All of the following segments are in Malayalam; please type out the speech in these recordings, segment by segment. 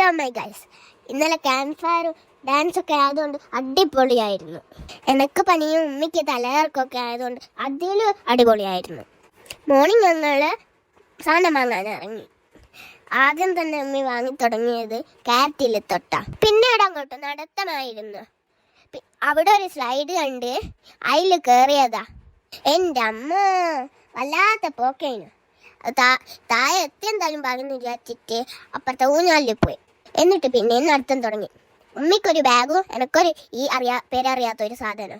ഹലോ മൈ ഗൈസ്, ഇന്നലെ ക്യാമ്പ് ഫയർ ഡാൻസ് ഒക്കെ ആയതുകൊണ്ട് അടിപൊളിയായിരുന്നു. എനിക്ക് പനിയും ഉമ്മയ്ക്ക് തലകർക്കൊക്കെ ആയതുകൊണ്ട് അതിലും അടിപൊളിയായിരുന്നു. മോർണിംഗ് ഞങ്ങൾ സാധനം വാങ്ങാൻ ഇറങ്ങി. ആദ്യം തന്നെ ഉമ്മി വാങ്ങി തുടങ്ങിയത് കാറ്റിൽ തൊട്ട, പിന്നീട് അങ്ങോട്ട് നടത്തമായിരുന്നു. അവിടെ ഒരു സ്ലൈഡ് കണ്ട് അതിൽ കയറിയതാ. എൻ്റെ അമ്മ വല്ലാത്ത പോക്കേനു. താഴെ എത്തിയെന്തായാലും പറയുന്നു വിചാരിച്ചിട്ട് അപ്പുറത്തെ ഊഞ്ഞാലിൽ പോയി. എന്നിട്ട് പിന്നെ നടത്തം തുടങ്ങി. ഉമ്മിക്കൊരു ബാഗും എനിക്കൊരു പേരറിയാത്ത ഒരു സാധനം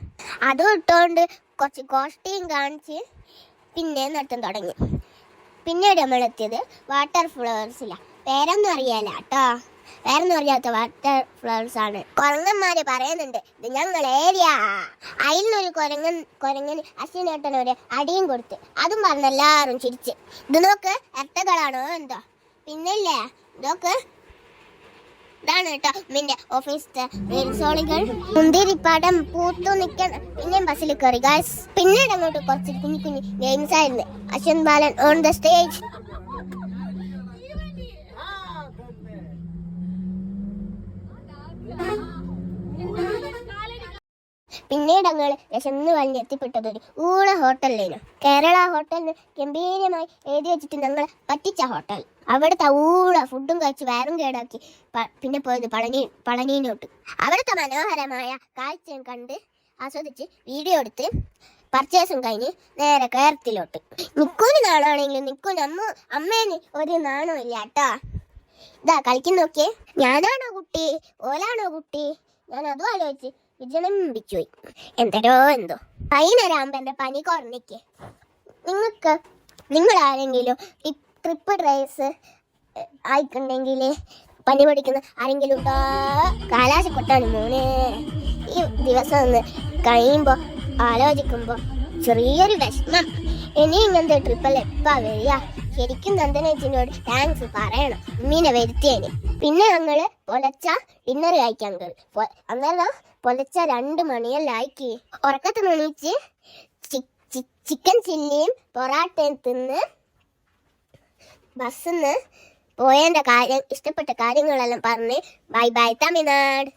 അതും ഇട്ടുകൊണ്ട് കുറച്ച് കോസ്റ്റ്യൂം കാണിച്ച് പിന്നെ നടത്തം തുടങ്ങി. പിന്നീട് നമ്മളെത്തിയത് വാട്ടർ ഫ്ലവേഴ്സിലാണ്. പേരൊന്നും അറിയാല കേട്ടോ, വേറൊന്നും അറിയാത്ത വാട്ടർ ഫ്ലവേഴ്സ് ആണ്. കുരങ്ങന്മാര് പറയുന്നുണ്ട് ഇത് ഞങ്ങൾ ഏരിയ. അതിലൊരു കുരങ്ങന് അശ്വിനേട്ടനൊരു അടിയും കൊടുത്ത് അതും പറഞ്ഞ എല്ലാവരും ചിരിച്ച്. ഇത് നോക്ക്, എട്ടകളാണോ എന്തോ. പിന്നല്ലേ ഇതൊക്കെ ഇതാണ് കേട്ടോ ഉമ്മിന്റെ ഓഫീസിലെ റീൽസോളികൾ. മുന്തിരിപ്പാടം പൂത്തു നിൽക്കണം. പിന്നെയും ബസ്സിൽ കയറി ഗൈസ്. പിന്നീട് അങ്ങോട്ട് കുറച്ച് കുഞ്ഞു കുഞ്ഞു ഗെയിംസ് ആയിരുന്നു. അശ്വൻ ബാലൻ ഓൺ ദ സ്റ്റേജ്. പിന്നീട് ഞങ്ങൾ വിശന്ന് വലിഞ്ഞ് എത്തിപ്പെട്ടത് ഒരു ഊള ഹോട്ടലിലേനു. കേരള ഹോട്ടലിന് ഗംഭീരമായി എഴുതി വെച്ചിട്ട് ഞങ്ങൾ പറ്റിച്ച ഹോട്ടൽ. അവിടുത്തെ ഊള ഫുഡും കഴിച്ച് വയറും കേടാക്കി പിന്നെ പോയത് പളനീനോട്ട്. അവിടുത്തെ മനോഹരമായ കാഴ്ചയും കണ്ട് ആസ്വദിച്ച് വീഡിയോ എടുത്ത് പർച്ചേസും കഴിഞ്ഞ് നേരെ കേരളത്തിലോട്ട്. നിക്കൂന് നാണാണെങ്കിലും നിക്കൂന് അമ്മേന് ഒരു നാണോ ഇല്ല കേട്ടോ. ഇതാ കളിക്കുന്ന നോക്കിയേ. ഞാനാണോ കുട്ടി ഓലാണോ കുട്ടി? ഞാൻ അതും ആലോചിച്ച് വിജനംബിച്ചുപോയി. എന്തോ വൈകുന്നേരമാകുമ്പോ എൻ്റെ പനി കുറഞ്ഞിക്ക്. നിങ്ങൾ ആരെങ്കിലും ഈ ട്രിപ്പ് ഡ്രൈവ്സ് ആയിട്ടുണ്ടെങ്കിൽ പനി പഠിക്കുന്ന ആരെങ്കിലും ഉണ്ടോ? കാലാശക്കൊട്ടാണ് മോനെ. ഈ ദിവസം ഒന്ന് കഴിയുമ്പോൾ ആലോചിക്കുമ്പോൾ ചെറിയൊരു വിഷമം. ഇനി ഇങ്ങനത്തെ ട്രിപ്പല്ല എപ്പാ വരിക? ശരിക്കും നന്ദനേച്ചിനോട് താങ്ക്സ് പറയണം, ഉമ്മീനെ വരുത്തിയേന്. പിന്നെ ഞങ്ങള് പൊലച്ച ഡിന്നർ കഴിക്കാൻ കയറി. അന്നേരം പൊലച്ച 2 മണിയെല്ലായിക്ക്. ഉറക്കത്ത് മണിച്ച് ചിക്കൻ ചില്ലിയും പൊറാട്ടയും തിന്ന് ബസ്സിന്ന് പോയതിൻ്റെ ഇഷ്ടപ്പെട്ട കാര്യങ്ങളെല്ലാം പറഞ്ഞ് ബൈ ബൈ തമിഴ്നാട്.